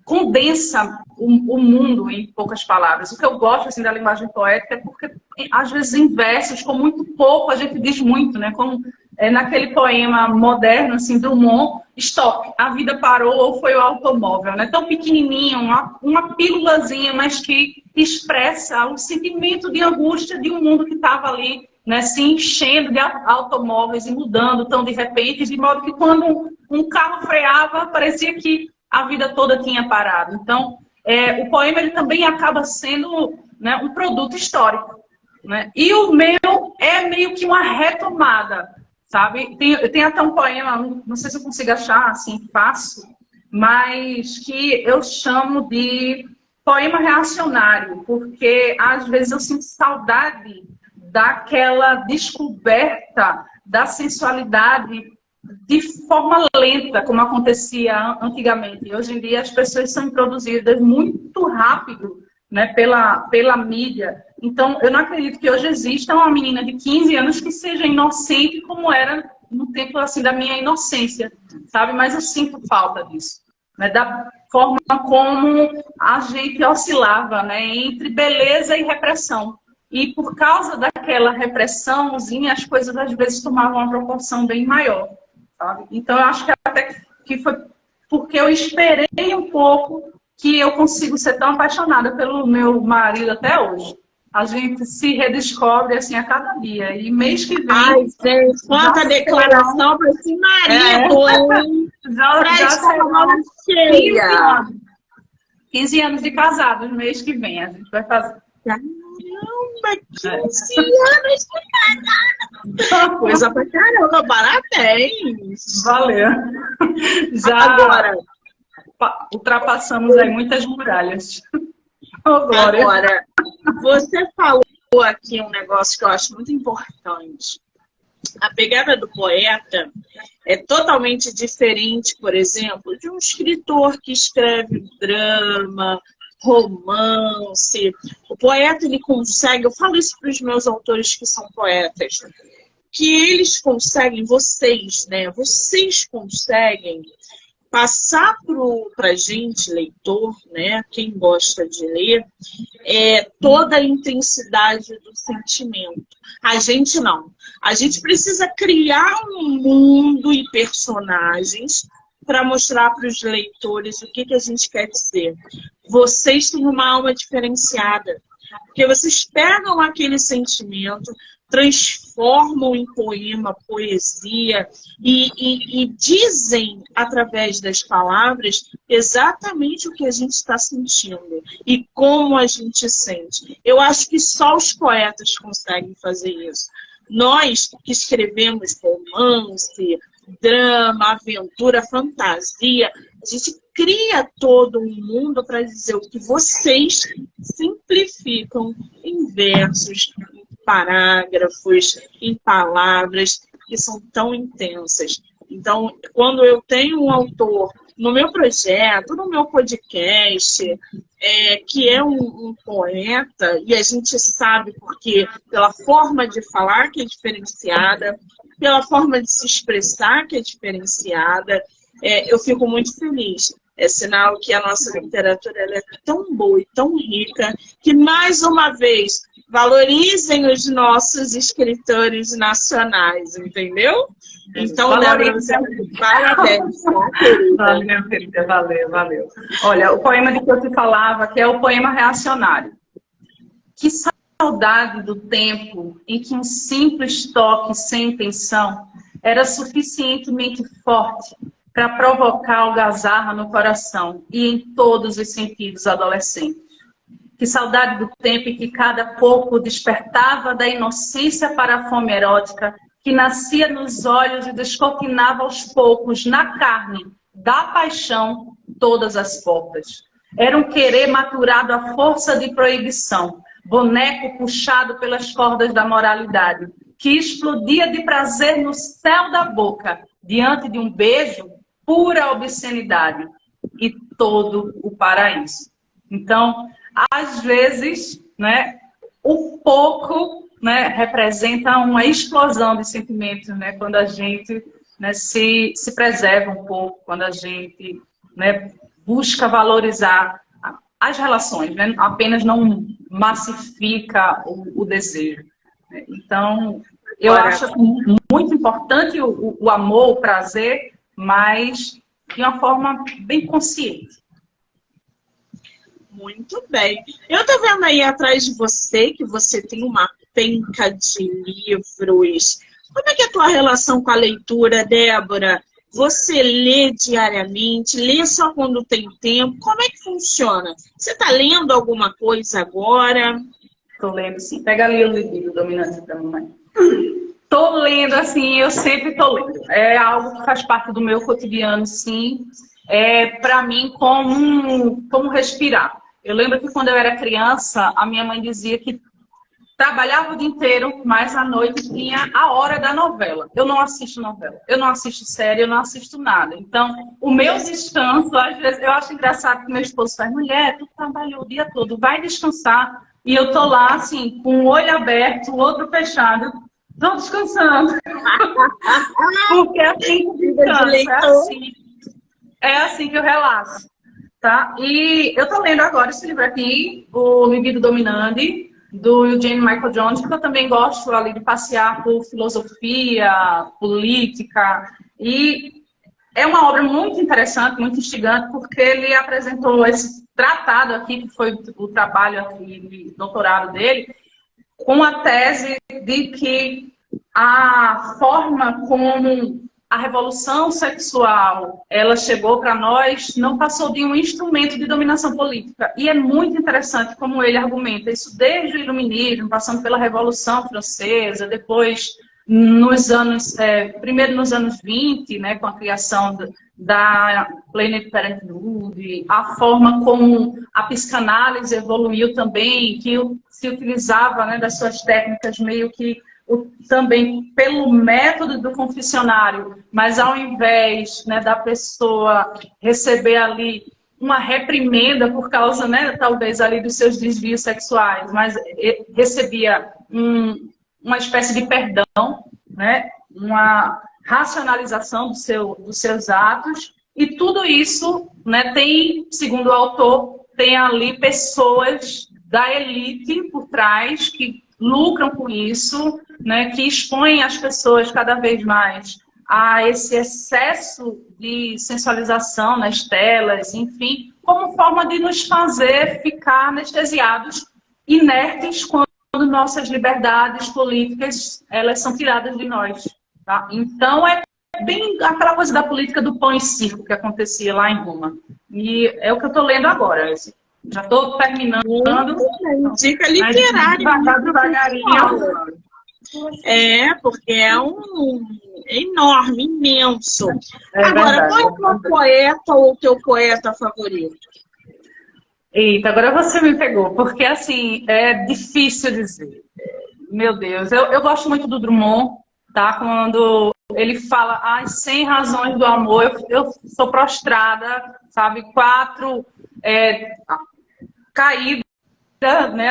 condensa o mundo em poucas palavras. O que eu gosto assim, da linguagem poética é porque, às vezes, em versos, com muito pouco, a gente diz muito, né? Como naquele poema moderno, assim, Drummond, Stop, a vida parou ou foi o automóvel, né? Tão pequenininho, uma pílulazinha, mas que expressa o sentimento de angústia de um mundo que estava ali, né, se enchendo de automóveis e mudando tão de repente, de modo que quando um carro freava, parecia que a vida toda tinha parado. Então, o poema ele também acaba sendo, né, um produto histórico, né? E o meu é meio que uma retomada, sabe? Tem até um poema, não sei se eu consigo achar assim fácil, mas que eu chamo de poema reacionário, porque às vezes eu sinto saudade daquela descoberta da sensualidade de forma lenta, como acontecia antigamente. Hoje em dia as pessoas são introduzidas muito rápido, né, pela mídia. Então, eu não acredito que hoje exista uma menina de 15 anos que seja inocente como era no tempo assim, da minha inocência, sabe? Mas eu sinto falta disso, né? Da forma como a gente oscilava, né, entre beleza e repressão. E por causa daquela repressãozinha, as coisas às vezes tomavam uma proporção bem maior, sabe? Então, eu acho que até que foi porque eu esperei um pouco que eu consigo ser tão apaixonada pelo meu marido até hoje. A gente se redescobre assim a cada dia. E mês que vem... Ai, gente, quanta declaração para esse marido, hein? Já será cheia. 15 anos de casados, mês que vem. A gente vai fazer... Caramba, 15 anos de casado! Coisa pra caramba, parabéns! Valeu! Já agora ultrapassamos aí muitas muralhas. Agora, você falou aqui um negócio que eu acho muito importante. A pegada do poeta é totalmente diferente, por exemplo, de um escritor que escreve drama, romance. O poeta, ele consegue, eu falo isso para os meus autores que são poetas, que eles conseguem, vocês, né? Vocês conseguem passar para a gente, leitor, né? Quem gosta de ler, toda a intensidade do sentimento. A gente não. A gente precisa criar um mundo e personagens para mostrar para os leitores o que a gente quer dizer. Vocês têm uma alma diferenciada, porque vocês pegam aquele sentimento, transformam em poema, poesia e dizem através das palavras exatamente o que a gente está sentindo e como a gente sente. Eu acho que só os poetas conseguem fazer isso. Nós que escrevemos romance, drama, aventura, fantasia, a gente cria todo um mundo para dizer o que vocês simplificam em versos, em parágrafos, em palavras que são tão intensas. Então, quando eu tenho um autor no meu projeto, no meu podcast, que é um poeta, e a gente sabe porque pela forma de falar que é diferenciada, pela forma de se expressar que é diferenciada, eu fico muito feliz. É sinal que a nossa literatura ela é tão boa e tão rica que, mais uma vez, valorizem os nossos escritores nacionais, entendeu? Então, Débora, parabéns. Valeu, querida, valeu. Olha, o poema de que eu te falava, que é o poema reacionário. Que saudade do tempo em que um simples toque sem intenção era suficientemente forte para provocar algazarra no coração e em todos os sentidos adolescentes. Que saudade do tempo em que cada corpo despertava da inocência para a fome erótica que nascia nos olhos e descortinava aos poucos, na carne da paixão, todas as portas. Era um querer maturado à força de proibição, boneco puxado pelas cordas da moralidade, que explodia de prazer no céu da boca, diante de um beijo, pura obscenidade e todo o paraíso. Então, às vezes, né, o pouco, né, representa uma explosão de sentimentos, né, quando a gente, né, se preserva um pouco, quando a gente, né, busca valorizar as relações, né, apenas não massifica o desejo. Então, eu acho muito importante o amor, o prazer, mas de uma forma bem consciente. Muito bem. Eu tô vendo aí atrás de você que você tem uma penca de livros. Como é que é a tua relação com a leitura, Débora? Você lê diariamente? Lê só quando tem tempo? Como é que funciona? Você está lendo alguma coisa agora? Estou lendo, sim. Pega ali o livro dominante da mamãe. Estou lendo, assim, eu sempre estou lendo. É algo que faz parte do meu cotidiano, sim. É, para mim, como respirar. Eu lembro que quando eu era criança, a minha mãe dizia que trabalhava o dia inteiro, mas à noite tinha a hora da novela. Eu não assisto novela, eu não assisto série, eu não assisto nada. Então, o meu descanso, às vezes, eu acho engraçado que meu esposo faz, mulher, tu trabalhou o dia todo, vai descansar. E eu tô lá, assim, com o olho aberto, o outro fechado, tô descansando. Porque assim que descansa, é assim que eu relaxo. Tá? E eu tô lendo agora esse livro aqui, O Libido Dominante, do Eugene Michael Jones, porque eu também gosto ali de passear por filosofia, política, e é uma obra muito interessante, muito instigante, porque ele apresentou esse tratado aqui, que foi o trabalho aqui de doutorado dele, com a tese de que a forma como a revolução sexual, ela chegou para nós, não passou de um instrumento de dominação política. E é muito interessante como ele argumenta isso desde o Iluminismo, passando pela Revolução Francesa, depois nos anos, primeiro nos anos 20, né, com a criação da Planned Parenthood, a forma como a psicanálise evoluiu também, que se utilizava, né, das suas técnicas meio que também pelo método do confessionário, mas ao invés, né, da pessoa receber ali uma reprimenda por causa, né, talvez ali dos seus desvios sexuais, mas recebia uma espécie de perdão, né, uma racionalização dos seus atos, e tudo isso, né, tem, segundo o autor, tem ali pessoas da elite por trás que lucram com isso, né, que expõem as pessoas cada vez mais a esse excesso de sensualização nas telas, enfim, como forma de nos fazer ficar anestesiados, inertes, quando nossas liberdades políticas elas são tiradas de nós. Tá? Então, é bem aquela coisa da política do pão e circo que acontecia lá em Roma. E é o que eu estou lendo agora. Já estou terminando. Dica literária. Devagarinho. Porque é enorme, imenso. Agora, Verdade, qual é o teu poeta ou o teu poeta favorito? Eita, agora você me pegou, porque assim, é difícil dizer. Meu Deus, eu gosto muito do Drummond, tá? Quando ele fala as 100 razões do amor, eu sou prostrada, sabe? 4 caída, né?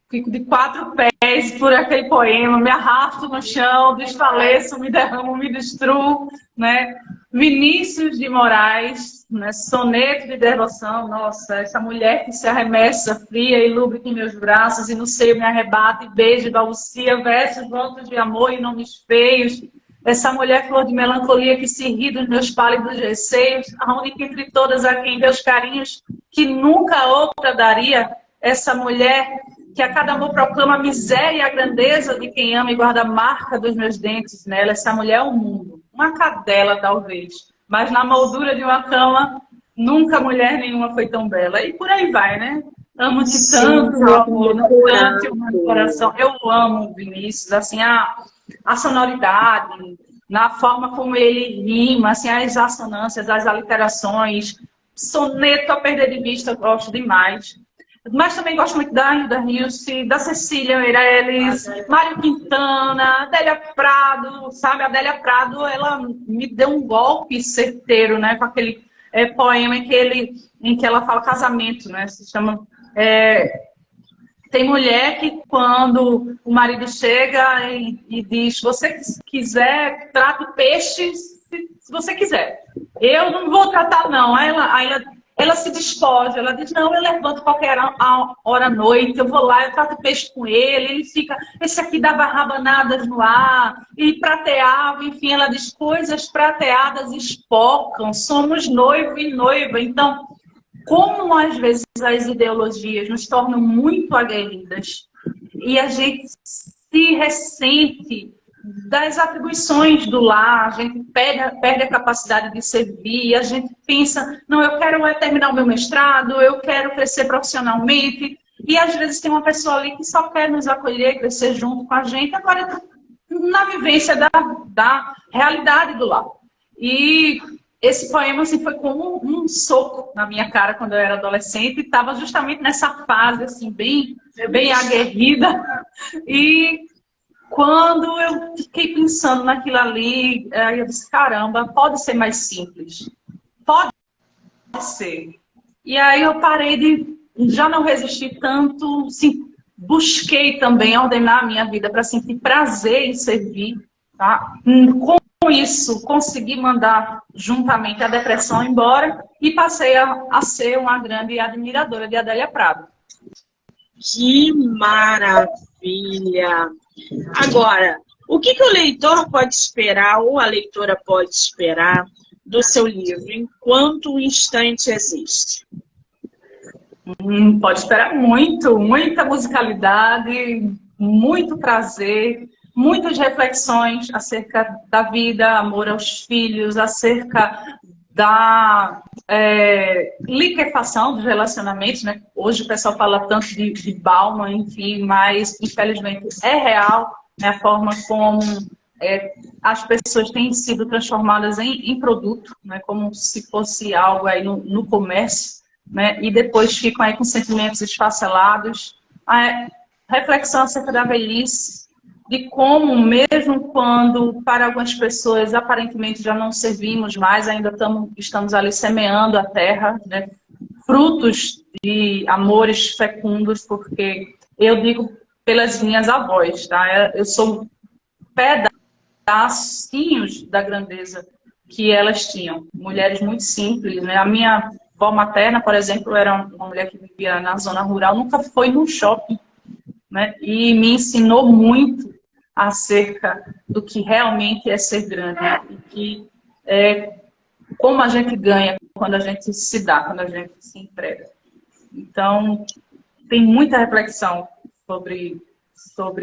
Fico de 4 pés por aquele poema, me arrasto no chão, desfaleço, me derramo, me destruo, né? Vinícius de Moraes, né? Soneto de devoção, nossa, essa mulher que se arremessa fria e lúbrica em meus braços e no seio me arrebata e beija e balbucia versos voltos de amor e nomes feios. Essa mulher flor de melancolia que se ri dos meus pálidos receios, a única entre todas a quem Deus carinhos que nunca outra daria. Essa mulher que a cada amor proclama a miséria e a grandeza de quem ama e guarda a marca dos meus dentes nela. Essa mulher é o mundo, uma cadela talvez, mas na moldura de uma cama, nunca mulher nenhuma foi tão bela. E por aí vai, né? Amo-te tanto, meu amor, tanto o meu coração. Eu amo o Vinícius, assim, a sonoridade, na forma como ele rima, assim, as assonâncias, as aliterações, soneto a perder de vista, eu gosto demais. Mas também gosto muito da Hilda Hilst, da Cecília Meirelles, Mário Quintana, Adélia Prado, sabe? A Adélia Prado, ela me deu um golpe certeiro, né? Com aquele poema em que ela fala casamento, né? Se chama... Tem mulher que quando o marido chega e diz, você quiser, trate peixes se você quiser. Eu não vou tratar, não. Aí ela se despoja, ela diz, não, eu levanto qualquer hora à noite, eu vou lá, eu trato peixe com ele fica, esse aqui dava rabanadas no ar, e prateava, enfim, ela diz, coisas prateadas espocam, somos noivo e noiva. Então, como às vezes as ideologias nos tornam muito aguerridas, e a gente se ressente das atribuições do lar, a gente perde a capacidade de servir, a gente pensa, não, eu quero terminar o meu mestrado, eu quero crescer profissionalmente, e às vezes tem uma pessoa ali que só quer nos acolher, crescer junto com a gente, agora na vivência da realidade do lar. E esse poema assim, foi como um soco na minha cara quando eu era adolescente, e estava justamente nessa fase assim, bem aguerrida, e quando eu fiquei pensando naquilo ali, eu disse, caramba, pode ser mais simples. Pode ser. E aí eu parei já não resisti tanto, sim, busquei também ordenar a minha vida para sentir prazer em servir, tá? Com isso, consegui mandar juntamente a depressão embora e passei a ser uma grande admiradora de Adélia Prado. Que maravilha! Agora, o que o leitor pode esperar, ou a leitora pode esperar, do seu livro, enquanto o instante existe? Pode esperar muita musicalidade, muito prazer, muitas reflexões acerca da vida, amor aos filhos, acerca da liquefação dos relacionamentos, né? Hoje o pessoal fala tanto de Bauman, enfim, mas infelizmente é real, né? A forma como as pessoas têm sido transformadas em produto, né? Como se fosse algo aí no comércio, né? E depois ficam aí com sentimentos esfacelados. A reflexão acerca da velhice, de como, mesmo quando para algumas pessoas aparentemente já não servimos mais, ainda estamos ali semeando a terra, né? Frutos de amores fecundos, porque eu digo pelas minhas avós, tá? Eu sou pedacinhos da grandeza que elas tinham. Mulheres muito simples, né? A minha avó materna, por exemplo, era uma mulher que vivia na zona rural, nunca foi num shopping, né? E me ensinou muito acerca do que realmente é ser grande e que como a gente ganha quando a gente se dá, quando a gente se entrega. Então, tem muita reflexão sobre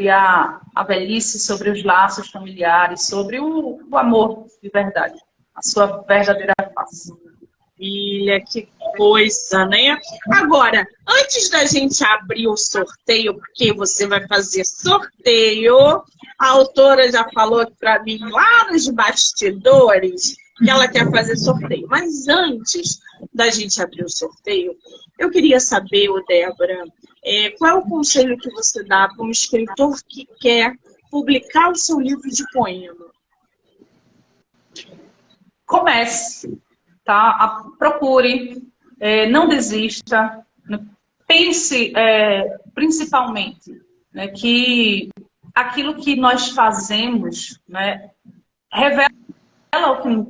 a velhice, sobre os laços familiares, sobre o amor de verdade, a sua verdadeira face. Filha, que coisa, né? Agora, antes da gente abrir o sorteio, porque você vai fazer sorteio, a autora já falou para mim lá nos bastidores que ela quer fazer sorteio. Mas antes da gente abrir o sorteio, eu queria saber, Débora, qual é o conselho que você dá para um escritor que quer publicar o seu livro de poema? Comece, tá? Procure, não desista, pense principalmente, né, que aquilo que nós fazemos, né, revela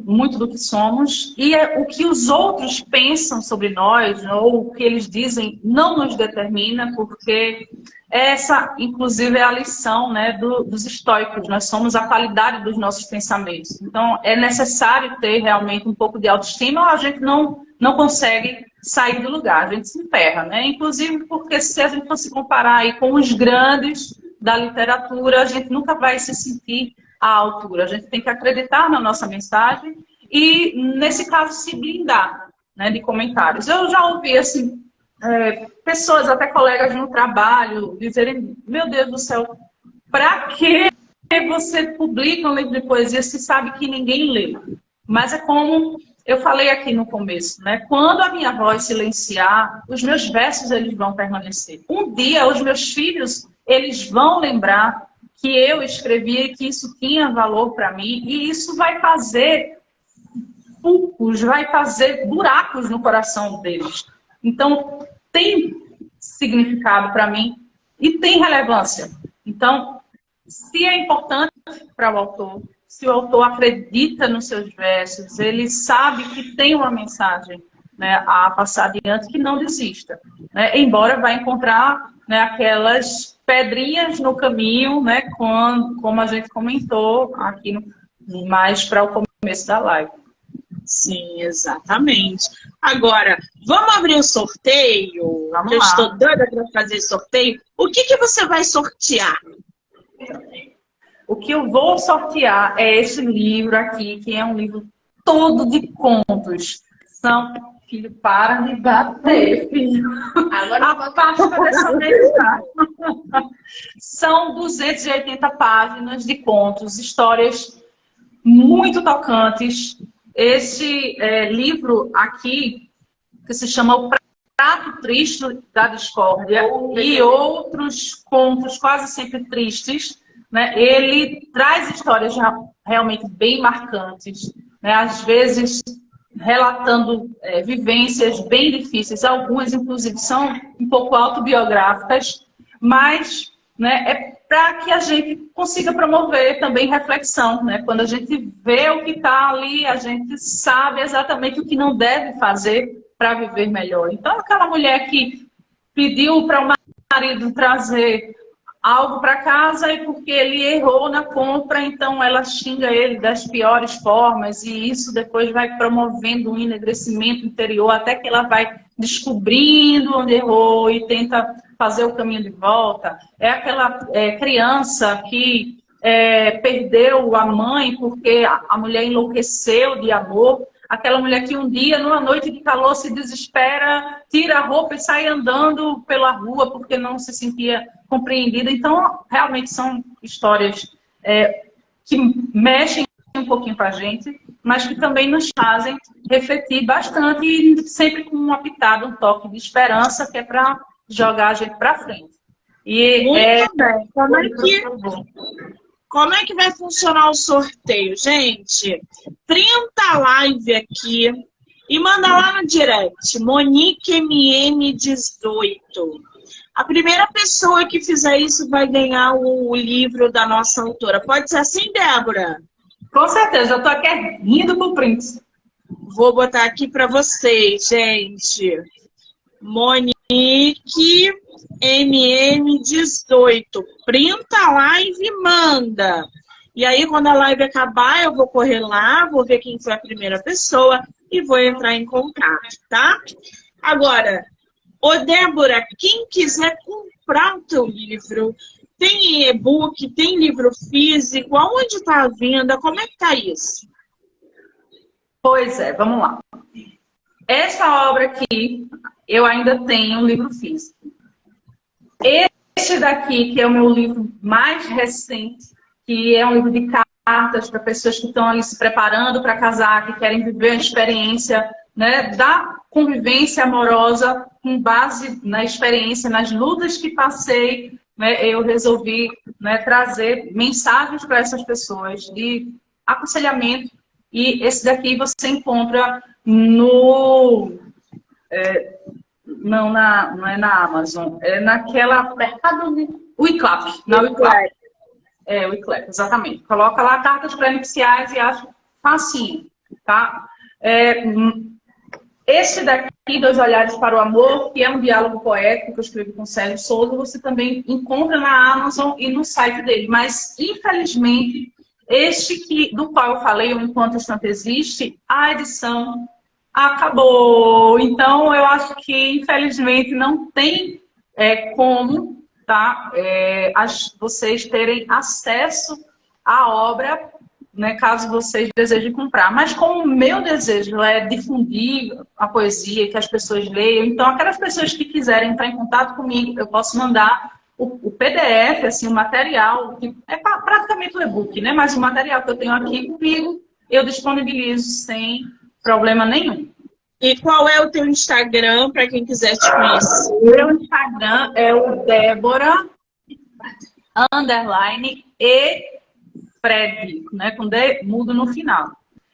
muito do que somos e o que os outros pensam sobre nós ou o que eles dizem não nos determina, porque essa, inclusive, é a lição, né, dos estoicos. Nós somos a qualidade dos nossos pensamentos. Então, é necessário ter realmente um pouco de autoestima ou a gente não consegue sair do lugar, a gente se emperra, né? Inclusive porque se a gente for se comparar aí com os grandes da literatura, a gente nunca vai se sentir à altura. A gente tem que acreditar na nossa mensagem e, nesse caso, se blindar, né, de comentários. Eu já ouvi, assim, pessoas, até colegas no trabalho, dizerem, meu Deus do céu, para que você publica um livro de poesia se sabe que ninguém lê? Mas é como eu falei aqui no começo, né? Quando a minha voz silenciar, os meus versos eles vão permanecer. Um dia, os meus filhos, eles vão lembrar que eu escrevia e que isso tinha valor para mim, e isso vai fazer fulcros, vai fazer buracos no coração deles. Então, tem significado para mim e tem relevância. Então, se é importante para o autor, se o autor acredita nos seus versos, ele sabe que tem uma mensagem, né, a passar adiante, que não desista, né? Embora vai encontrar, né, aquelas pedrinhas no caminho, né, como a gente comentou aqui mais para o começo da live. Sim, exatamente. Agora, vamos abrir o sorteio? Vamos eu lá. Estou doida para fazer sorteio. O que você vai sortear? O que eu vou sortear é esse livro aqui, que é um livro todo de contos. Filho, para de bater, filho. Agora a pasta dessa vez, tá? São 280 páginas de contos, histórias muito tocantes. Esse livro aqui, que se chama O Prato Triste da Discórdia, e outros contos quase sempre tristes, né? Ele traz histórias realmente bem marcantes, né? Às vezes relatando vivências bem difíceis, algumas inclusive são um pouco autobiográficas, mas, né, é para que a gente consiga promover também reflexão, né? Quando a gente vê o que está ali, a gente sabe exatamente o que não deve fazer para viver melhor. Então, aquela mulher que pediu para o marido trazer algo para casa e porque ele errou na compra, então ela xinga ele das piores formas e isso depois vai promovendo um enegrecimento interior até que ela vai descobrindo onde errou e tenta fazer o caminho de volta. É aquela criança que perdeu a mãe porque a mulher enlouqueceu de amor. Aquela mulher que um dia, numa noite de calor, se desespera, tira a roupa e sai andando pela rua porque não se sentia compreendida. Então, realmente são histórias que mexem um pouquinho com a gente, mas que também nos fazem refletir bastante e sempre com uma pitada, um toque de esperança, que é para jogar a gente para frente. E muito bem. Como é que vai funcionar o sorteio, gente? 30 live aqui e manda lá no direct, MoniqueMM18. A primeira pessoa que fizer isso vai ganhar o livro da nossa autora. Pode ser assim, Débora? Com certeza, eu estou aqui rindo pro Prince. Vou botar aqui para vocês, gente. Monique MM18. Printa a live e manda. E aí, quando a live acabar, eu vou correr lá, vou ver quem foi a primeira pessoa e vou entrar em contato, tá? Agora, ô Débora, quem quiser comprar o teu livro, tem e-book, tem livro físico, aonde está a venda? Como é que tá isso? Pois é, vamos lá. Essa obra aqui, eu ainda tenho um livro físico. Este daqui, que é o meu livro mais recente, que é um livro de cartas para pessoas que estão ali se preparando para casar, que querem viver a experiência, né, da convivência amorosa com base na experiência, nas lutas que passei, né, eu resolvi, né, trazer mensagens para essas pessoas de aconselhamento. E esse daqui você encontra no... não é na Amazon, é naquela... O iClap, na iClap. O iClap, exatamente. Coloca lá cartas pré-nupciais e acho facinho, tá? Esse daqui, Dois Olhares para o Amor, que é um diálogo poético que eu escrevi com o Célio Souza, você também encontra na Amazon e no site dele. Mas, infelizmente, este do qual eu falei, o Enquanto o Tanto Existe, a edição acabou. Então, eu acho que, infelizmente, não tem como, tá, vocês terem acesso à obra, né, caso vocês desejem comprar. Mas como o meu desejo é difundir a poesia, que as pessoas leiam, então aquelas pessoas que quiserem entrar em contato comigo, eu posso mandar o PDF, assim, o material, que é praticamente um e-book, né? Mas o material que eu tenho aqui comigo, eu disponibilizo sem problema nenhum. E qual é o teu Instagram, para quem quiser te conhecer? O meu Instagram é o Débora _ Fred, né, com D mudo no final.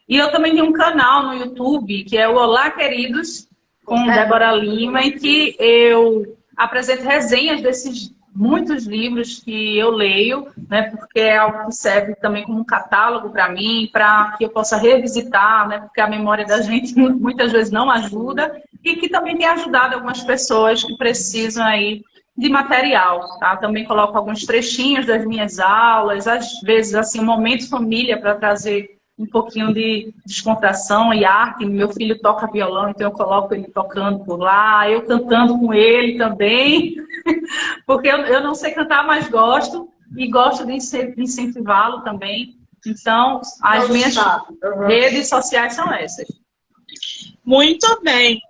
E eu também tenho um canal no YouTube, que é o Olá Queridos, com Débora Lima, em que eu apresento resenhas desses muitos livros que eu leio, né, porque é algo que serve também como um catálogo para mim, para que eu possa revisitar, né, porque a memória da gente muitas vezes não ajuda, e que também tem ajudado algumas pessoas que precisam aí de material, tá? Também coloco alguns trechinhos das minhas aulas, às vezes, assim, um momento família para trazer um pouquinho de descontração e arte. Meu filho toca violão, então eu coloco ele tocando por lá, eu cantando com ele também, porque eu não sei cantar, mas gosto, e gosto de incentivá-lo também. Então, as minhas redes sociais são essas. Muito bem.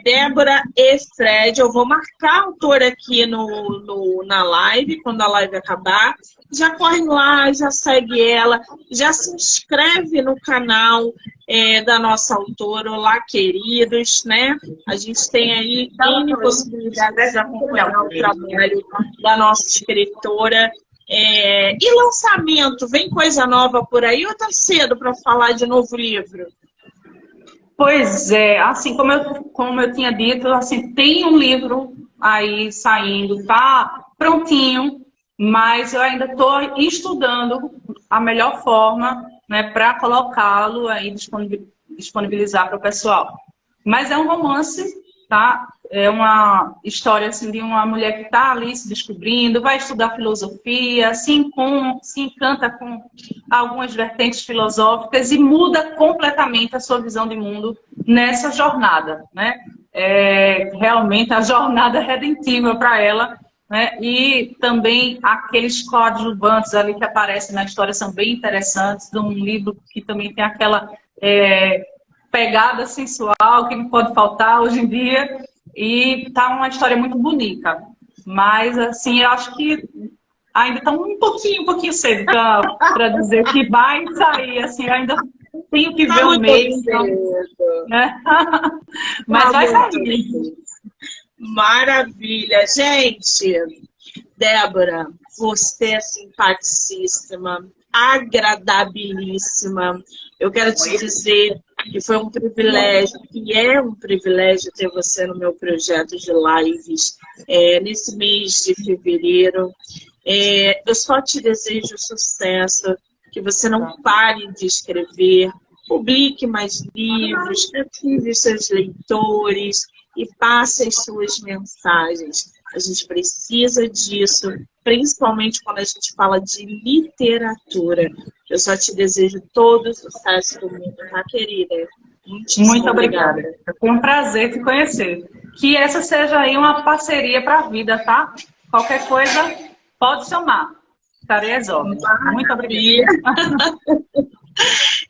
Débora e Fred, eu vou marcar a autora aqui na live, quando a live acabar. Já corre lá, já segue ela, já se inscreve no canal da nossa autora, Olá Queridos, né? A gente tem aí N possibilidades de acompanhar o trabalho da nossa escritora. E lançamento, vem coisa nova por aí ou tá cedo para falar de novo livro? Pois é, assim, como eu tinha dito, assim, tem um livro aí saindo, tá prontinho, mas eu ainda estou estudando a melhor forma, né, para colocá-lo aí, disponibilizar para o pessoal. Mas é um romance, tá? É uma história assim, de uma mulher que está ali se descobrindo, vai estudar filosofia, se encanta com algumas vertentes filosóficas e muda completamente a sua visão de mundo nessa jornada, né? Realmente a jornada redentiva para ela, né? E também aqueles coadjuvantes ali que aparecem na história são bem interessantes, de um livro que também tem aquela pegada sensual que não pode faltar hoje em dia. E tá uma história muito bonita. Mas, assim, eu acho que ainda está um pouquinho cedo para dizer que vai sair. Assim, eu ainda tenho que ver o mês. Então, né? Mas vai sair. Maravilha. Gente, Débora, você é simpaticíssima, agradabilíssima. Eu quero te dizer que foi um privilégio, que é um privilégio ter você no meu projeto de lives nesse mês de fevereiro. Eu só te desejo sucesso, que você não pare de escrever, publique mais livros, cative seus leitores e passe as suas mensagens. A gente precisa disso, principalmente quando a gente fala de literatura. Eu só te desejo todo o sucesso do mundo, tá, querida? Muito obrigada. Foi um prazer te conhecer. Que essa seja aí uma parceria para a vida, tá? Qualquer coisa, pode chamar. Estarei às ordens. Muito obrigada.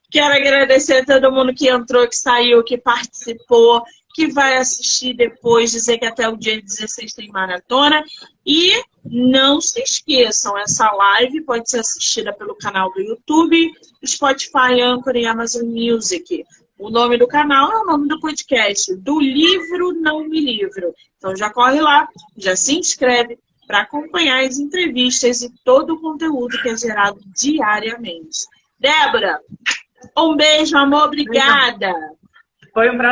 Quero agradecer a todo mundo que entrou, que saiu, que participou, que vai assistir depois, dizer que até o dia 16 tem maratona. E não se esqueçam, essa live pode ser assistida pelo canal do YouTube, Spotify, Anchor e Amazon Music. O nome do canal é o nome do podcast, Do Livro Não Me Livro. Então já corre lá, já se inscreve para acompanhar as entrevistas e todo o conteúdo que é gerado diariamente. Débora, um beijo, amor, obrigada. Foi um prazer.